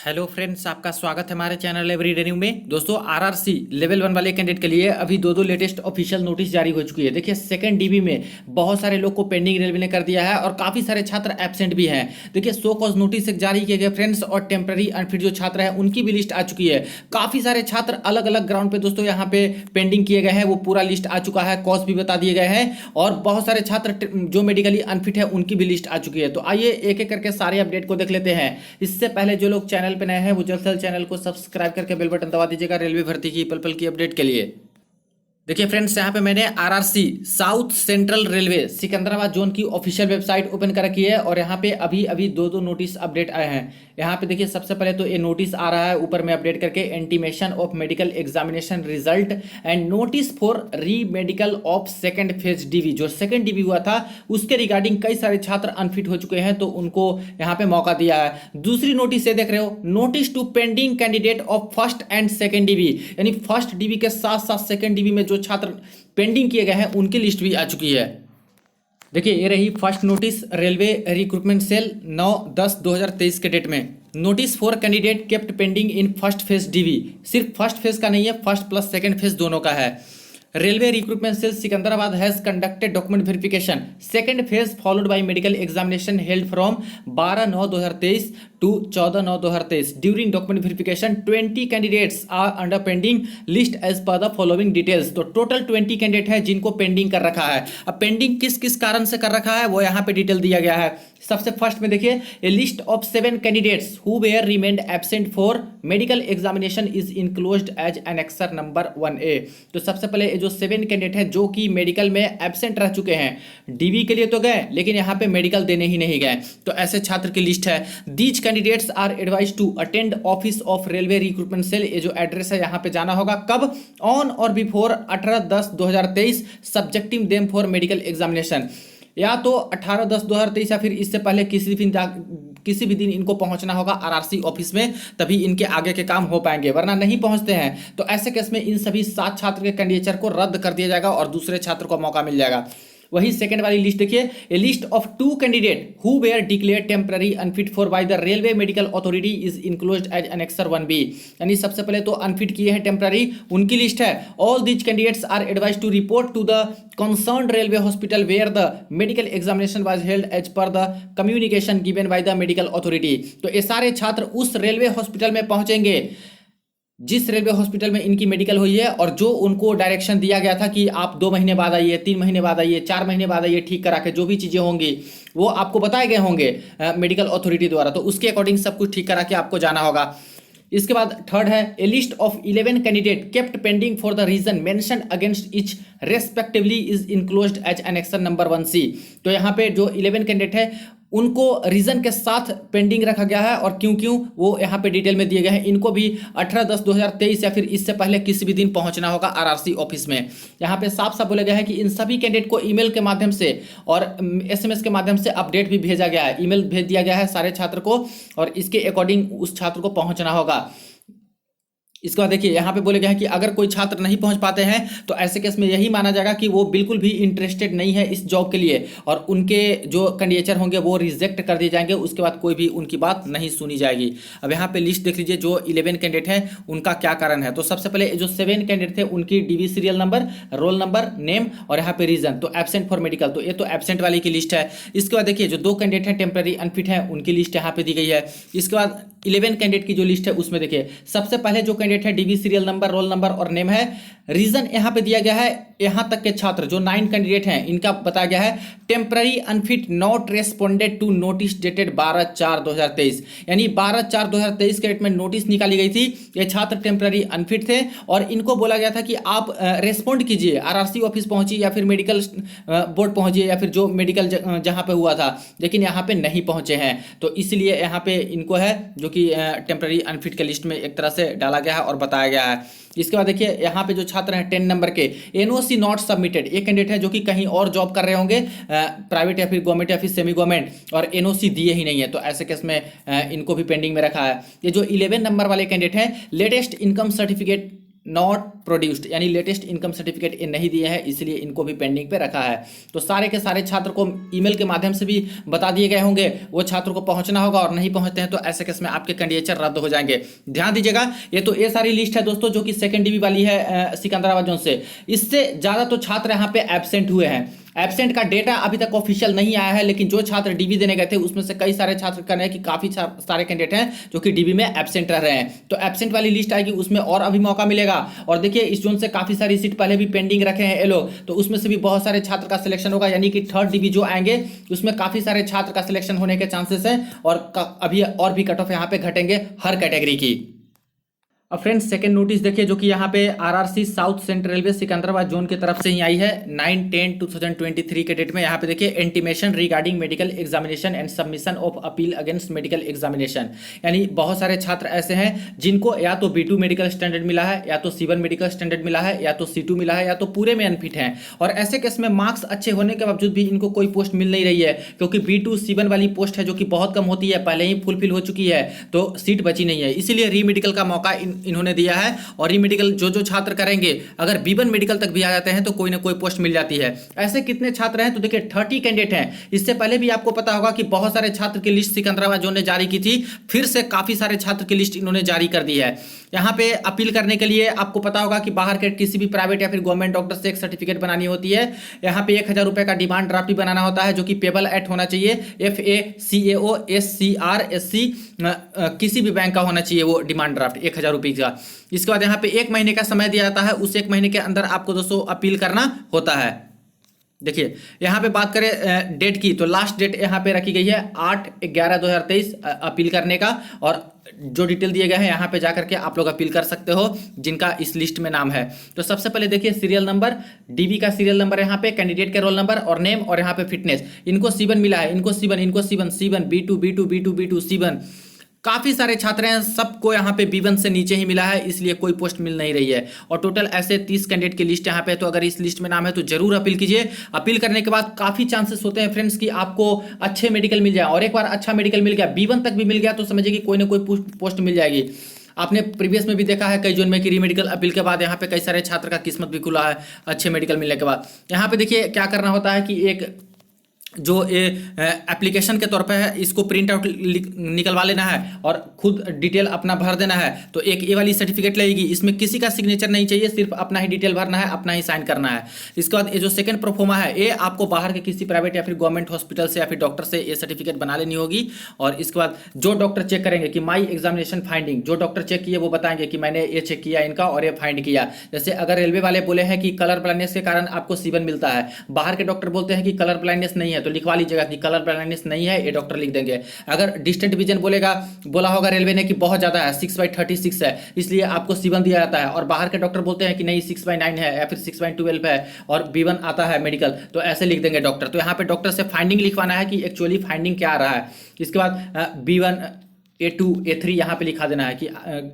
Hello friends, आपका स्वागत है हमारे चैनल एवरीडे न्यू में। दोस्तों, आरआरसी लेवल 1 वाले कैंडिडेट के लिए अभी दो लेटेस्ट ऑफिशियल नोटिस जारी हो चुकी है। देखिए, सेकंड डीबी में बहुत सारे लोग को पेंडिंग रेलवे ने कर दिया है और काफ़ी सारे छात्र एब्सेंट भी हैं। देखिए, सो कॉज नोटिस एक जारी किए गए फ्रेंड्स, और टेम्प्रेरी अनफिट जो छात्र हैं उनकी भी लिस्ट आ चुकी है। काफ़ी सारे छात्र अलग अलग ग्राउंड पे दोस्तों यहाँ पे पेंडिंग किए गए हैं, वो पूरा लिस्ट आ चुका है, कॉज भी बता दिए गए हैं, और बहुत सारे छात्र जो मेडिकली अनफिट है उनकी भी लिस्ट आ चुकी है। तो आइए एक एक करके सारे अपडेट को देख लेते हैं। इससे पहले जो लोग चैनल पर नए हैं वो जल्द से जल्द चैनल को सब्सक्राइब करके बेल बटन दबा दीजिएगा रेलवे भर्ती की पल पल की अपडेट के लिए। देखिए फ्रेंड्स, यहाँ पे मैंने RRC south central railway Secunderabad zone की ऑफिशियल वेबसाइट ओपन कर रखी है, और यहाँ पे अभी अभी दो नोटिस अपडेट आए हैं। यहाँ पे देखिए, सबसे पहले तो ये नोटिस आ रहा है ऊपर में अपडेट करके, intimation of medical examination result and notice for re medical of second phase DV. जो सेकंड डीवी हुआ था उसके रिगार्डिंग कई सारे छात्र अनफिट हो चुके हैं, तो उनको यहाँ पे मौका दिया है। दूसरी नोटिस ये देख रहे हो, notice to pending candidate of first and second DV, यानी फर्स्ट डीवी के साथ साथ सेकंड डीवी में जो छात्र पेंडिंग किए गए हैं उनकी लिस्ट भी आ चुकी है। देखिए, ये रही first notice railway recruitment cell 9/10/2023 के डेट में। Notice for candidate kept pending in first phase DV, सिर्फ फर्स्ट फेज का नहीं है, फर्स्ट प्लस सेकंड फेज दोनों का है। Railway recruitment cell Secunderabad has conducted document verification second phase followed by medical examination held from 12/9/2023 to 14/9/2023 during document verification 20 candidates are under pending list as per the following details. तो total 20 candidate है जिनको pending कर रखा है। अब pending किस किस कारण से कर रखा है वो यहाँ पे डिटेल दिया गया है। सबसे फर्स्ट में देखिए, a list of 7 candidates who were remained absent for medical examination is enclosed as annexure number 1A। तो सबसे पहले जो 7 कैंडिडेट हैं जो कि मेडिकल में एब्सेंट रह चुके हैं, डीवी के लिए तो गए लेकिन यहाँ पे मेडिकल देने ही नहीं गए, तो ऐसे छात्र की लिस्ट है। These candidates are advise to attend office of railway recruitment cell, ये जो एड्रेस है यहाँ पे जाना होगा कब, ऑन और before 18/10/2023 subjecting them for medical examination. या तो 18/10/2023 या फिर इससे पहले किसी भी दिन इनको पहुंचना होगा आरआरसी ऑफिस में, तभी इनके आगे के काम हो पाएंगे, वरना नहीं पहुंचते हैं तो ऐसे केस में इन सभी 7 छात्र के कैंडिडेचर को रद्द कर दिया जाएगा और दूसरे छात्र को मौका मिल जाएगा। वही सेकंड वाली लिस्ट देखिए, a list of 2 candidate who were declare temporary unfit for by the railway medical authority is enclosed as annexure 1B। यानी सबसे पहले तो अनफिट किए हैं टेम्पररी, उनकी लिस्ट है। All these candidates are advise to report to the concerned railway hospital where the medical examination was held as per the communication given by the medical authority. तो ये सारे छात्र उस रेलवे हॉस्पिटल में पहुंचेंगे जिस रेलवे हॉस्पिटल में इनकी मेडिकल हुई है, और जो उनको डायरेक्शन दिया गया था कि आप 2 महीने बाद आइए, 3 महीने बाद आइए, 4 महीने बाद आइए, ठीक करा के जो भी चीज़ें होंगी वो आपको बताए गए होंगे मेडिकल अथॉरिटी द्वारा, तो उसके अकॉर्डिंग सब कुछ ठीक करा के आपको जाना होगा। इसके बाद थर्ड है, a list of 11 candidate kept pending for the reason mentioned against each respectively is enclosed as annexure number 1C। तो यहाँ पे जो 11 कैंडिडेट है उनको रीजन के साथ पेंडिंग रखा गया है, और क्यों क्यों वो यहाँ पे डिटेल में दिए गए हैं। इनको भी 18/10/2023 या फिर इससे पहले किसी भी दिन पहुंचना होगा आरआरसी ऑफिस में। यहाँ पे साफ साफ बोला गया है कि इन सभी कैंडिडेट को ईमेल के माध्यम से और SMS के माध्यम से अपडेट भी भेजा गया है, ईमेल भेज दिया गया है सारे छात्र को, और इसके अकॉर्डिंग उस छात्र को पहुंचना होगा। इसके बाद देखिए, यहाँ पे बोले गया है कि अगर कोई छात्र नहीं पहुंच पाते हैं तो ऐसे केस में यही माना जाएगा कि वो बिल्कुल भी इंटरेस्टेड नहीं है इस जॉब के लिए, और उनके जो कैंडिडेचर होंगे वो रिजेक्ट कर दिए जाएंगे, उसके बाद कोई भी उनकी बात नहीं सुनी जाएगी। अब यहाँ पे लिस्ट देख लीजिए, जो 11 कैंडिडेट हैं उनका क्या कारण है। तो सबसे पहले जो 7 कैंडिडेट थे उनकी DV serial number, roll number, name और यहाँ पे रीजन, तो एब्सेंट फॉर मेडिकल, तो ये तो एब्सेंट वाली की लिस्ट है। इसके बाद देखिए, जो 2 कैंडिडेट हैं टेम्पररी अनफिट हैं उनकी लिस्ट यहाँ पे दी गई है। इसके बाद 11 कैंडिडेट की जो लिस्ट है उसमें देखिए, सबसे पहले जो कैंडिडेट है DV serial number, roll number और नेम है, रीजन यहाँ पे दिया गया है। यहाँ तक के छात्र जो 9 कैंडिडेट हैं इनका बताया गया है temporary unfit not responded to notice dated 12/4/2023, यानी 12/4/2023 के डेट में नोटिस निकाली गई थी। ये छात्र टेम्पररी अनफिट थे और इनको बोला गया था कि आप रेस्पॉन्ड कीजिए, आरआरसी ऑफिस पहुंचिए या फिर मेडिकल बोर्ड पहुंचिए या फिर जो मेडिकल जहाँ पे हुआ था, लेकिन यहाँ पे नहीं पहुंचे हैं, तो इसलिए यहाँ पे इनको है जो कि टेम्पररी अनफिट के लिस्ट में एक तरह से डाला गया है और बताया गया है। इसके बाद देखिए, यहाँ पे जो छात्र हैं 10 नंबर के, NOC नॉट सबमिटेड, एक कैंडिडेट है जो कि कहीं और जॉब कर रहे होंगे, प्राइवेट या फिर गवर्नमेंट या फिर सेमी गवर्नमेंट, और NOC दिए ही नहीं है, तो ऐसे केस में इनको भी पेंडिंग में रखा है। ये जो 11 नंबर वाले कैंडिडेट हैं, latest income certificate not produced, यानी लेटेस्ट इनकम सर्टिफिकेट ये नहीं दिए हैं, इसलिए इनको भी पेंडिंग पे रखा है। तो सारे के सारे छात्र को ईमेल के माध्यम से भी बता दिए गए होंगे, वो छात्र को पहुंचना होगा, और नहीं पहुंचते हैं तो ऐसे केस में आपके कैंडिडेचर रद्द हो जाएंगे। ध्यान दीजिएगा, ये सारी लिस्ट है दोस्तों जो कि सेकंड डीबी वाली है सिकंदराबाद जोन से। इससे ज़्यादा तो छात्र यहाँ पे एब्सेंट हुए हैं। एब्सेंट का डेटा अभी तक ऑफिशियल नहीं आया है, लेकिन जो छात्र डीबी देने गए थे उसमें से कई सारे छात्र कह रहे हैं कि काफ़ी सारे कैंडिडेट हैं जो कि डीबी में एब्सेंट रह रहे हैं। तो एब्सेंट वाली लिस्ट आएगी, उसमें और अभी मौका मिलेगा। और देखिए इस जोन से काफ़ी सारी सीट पहले भी पेंडिंग रखे हैं ये लोग, तो उसमें से भी बहुत सारे छात्र का सिलेक्शन होगा, यानी कि थर्ड डीबी जो आएंगे उसमें काफ़ी सारे छात्र का सिलेक्शन होने के चांसेस है। और अभी और भी कट ऑफ यहाँ पे घटेंगे हर कैटेगरी की। अब फ्रेंड्स सेकंड नोटिस देखिए जो कि यहाँ पे RRC south central railway Secunderabad zone की तरफ से ही आई है 9/10/2023 के डेट में। यहाँ पे देखिए intimation regarding medical examination and submission of appeal against medical examination, यानी बहुत सारे छात्र ऐसे हैं जिनको या तो B2 मेडिकल स्टैंडर्ड मिला है, या तो C1 मेडिकल स्टैंडर्ड मिला है, या तो C2 मिला है, या तो पूरे में अनफिट हैं। और ऐसे केस में मार्क्स अच्छे होने के बावजूद भी इनको कोई पोस्ट मिल नहीं रही है, क्योंकि B2 C1 वाली पोस्ट है जो कि बहुत कम होती है, पहले ही फुलफिल हो चुकी है, तो सीट बची नहीं है। इसीलिए री मेडिकल का मौका इन्होंने दिया है। और री मेडिकल जो छात्र करेंगे, अगर B1 मेडिकल तक भी आ जाते हैं तो कोई ना कोई पोस्ट मिल जाती है। ऐसे कितने छात्र हैं तो देखिए 30 कैंडिडेट हैं। इससे पहले भी आपको पता होगा कि बहुत सारे छात्र की लिस्ट सिकंदराबाद जोन ने जारी की थी, फिर से काफी सारे छात्र की लिस्ट इन्होंने जारी कर दी है। यहाँ पे अपील करने के लिए आपको पता होगा कि बाहर के किसी भी प्राइवेट या फिर गवर्नमेंट डॉक्टर से एक सर्टिफिकेट बनानी होती है। यहाँ पे 1000 रुपये का डिमांड ड्राफ्ट भी बनाना होता है, जो कि पेबल एक्ट होना चाहिए, FACAO SCR SC किसी भी बैंक का होना चाहिए वो डिमांड ड्राफ्ट 1000 रुपये का। इसके बाद यहाँ पे 1 महीने का समय दिया जाता है, उस 1 महीने के अंदर आपको दोस्तों अपील करना होता है। देखिए यहाँ पे बात करें डेट की, तो लास्ट डेट यहाँ पे रखी गई है 8/11/2023 अपील करने का। और जो डिटेल दिए गए हैं यहाँ पे जाकर के आप लोग अपील कर सकते हो जिनका इस लिस्ट में नाम है। तो सबसे पहले देखिए सीरियल नंबर, डीबी का सीरियल नंबर यहाँ पे, कैंडिडेट के रोल नंबर और नेम, और यहाँ पे फिटनेस। इनको C1 मिला है, इनको C1 B2 C1। काफ़ी सारे छात्र हैं, सबको यहाँ पे B1 से नीचे ही मिला है, इसलिए कोई पोस्ट मिल नहीं रही है। और टोटल ऐसे 30 कैंडिडेट की लिस्ट यहाँ पे, तो अगर इस लिस्ट में नाम है तो जरूर अपील कीजिए। अपील करने के बाद काफ़ी चांसेस होते हैं फ्रेंड्स कि आपको अच्छे मेडिकल मिल जाए। और एक बार अच्छा मेडिकल मिल गया, B1 तक भी मिल गया, तो समझिए कि कोई ना कोई पोस्ट मिल जाएगी। आपने प्रीवियस में भी देखा है कई जोन में कि री मेडिकल अपील के बाद यहाँ पे कई सारे छात्र का किस्मत भी खुला है अच्छे मेडिकल मिलने के बाद। यहाँ पे देखिए क्या करना होता है कि एक जो ये एप्लीकेशन के तौर पे है, इसको प्रिंट आउट निकलवा लेना है और खुद डिटेल अपना भर देना है। तो एक ये वाली सर्टिफिकेट लगेगी, इसमें किसी का सिग्नेचर नहीं चाहिए, सिर्फ अपना ही डिटेल भरना है, अपना ही साइन करना है। इसके बाद ये जो सेकंड प्रोफोमा है, ये आपको बाहर के किसी प्राइवेट या फिर गवर्नमेंट हॉस्पिटल से या फिर डॉक्टर से ये सर्टिफिकेट बना लेनी होगी। और इसके बाद जो डॉक्टर चेक करेंगे कि माई एग्जामिनेशन फाइंडिंग, जो डॉक्टर चेक किए वो बताएंगे कि मैंने ये चेक किया इनका और ये फाइंड किया। जैसे अगर रेलवे वाले बोले हैं कि कलर ब्लाइंडनेस के कारण आपको C1 मिलता है, बाहर के डॉक्टर बोलते हैं कि कलर ब्लाइंडनेस नहीं है, तो लिखवा लीजिएगा कि कलर ब्लाइंडनेस नहीं है, ये डॉक्टर लिख देंगे। अगर डिस्टेंट विजन बोला होगा रेलवे ने कि बहुत ज्यादा है, 6/36 है, इसलिए आपको C1 दिया जाता है। और बाहर के डॉक्टर बोलते हैं कि नहीं 6/9 है या फिर 6/12 है और B1 आता है मेडिकल, तो ऐसे लिख देंगे डॉक्टर। तो यहाँ पे डॉक्टर से फाइंडिंग लिखवाना है कि एक्चुअली फाइंडिंग क्या आ रहा है। इसके बाद B1 A2 A3 यहाँ पे लिखा देना है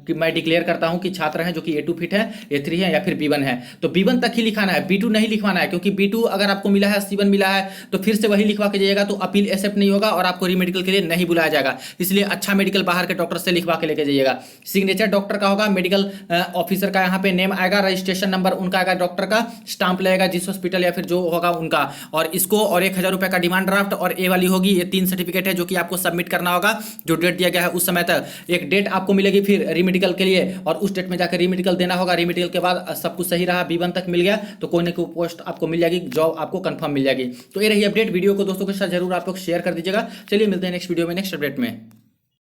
कि मैं डिक्लेयर करता हूँ कि छात्र हैं जो कि A2 फिट है, A3 है या फिर B1 है। तो B1 तक ही लिखाना है, B2 नहीं लिखवाना है, क्योंकि B2 अगर आपको मिला है, C1 मिला है, तो फिर से वही लिखवा के जाइएगा, तो अपील एक्सेप्ट नहीं होगा और आपको री मेडिकल के लिए नहीं बुलाया जाएगा। इसलिए अच्छा मेडिकल बाहर के डॉक्टर से लिखवा के लेके जाइएगा। सिग्नेचर डॉक्टर का होगा, मेडिकल ऑफिसर का यहाँ पे नेम आएगा, रजिस्ट्रेशन नंबर उनका आएगा, डॉक्टर का स्टाम्प लगेगा जिस हॉस्पिटल या फिर जो होगा उनका, और इसको और 1000 रुपये का डिमांड ड्राफ्ट और ए वाली होगी। ये 3 सर्टिफिकेट है जो कि आपको सबमिट करना होगा, जो डेट दिया गया है उस समय तक। एक डेट आपको मिलेगी फिर रीमेडिकल के लिए, और उस डेट में जाकर रीमेडिकल देना होगा। रीमेडिकल के बाद सब कुछ सही रहा, B1 तक मिल गया, तो कोई ना कोई पोस्ट आपको मिल जाएगी, जॉब आपको कंफर्म मिल जाएगी। तो ये रही अपडेट। वीडियो को दोस्तों के साथ जरूर आप लोग शेयर कर दीजिएगा। चलिए मिलते हैं नेक्स्ट वीडियो में, नेक्स्ट अपडेट में।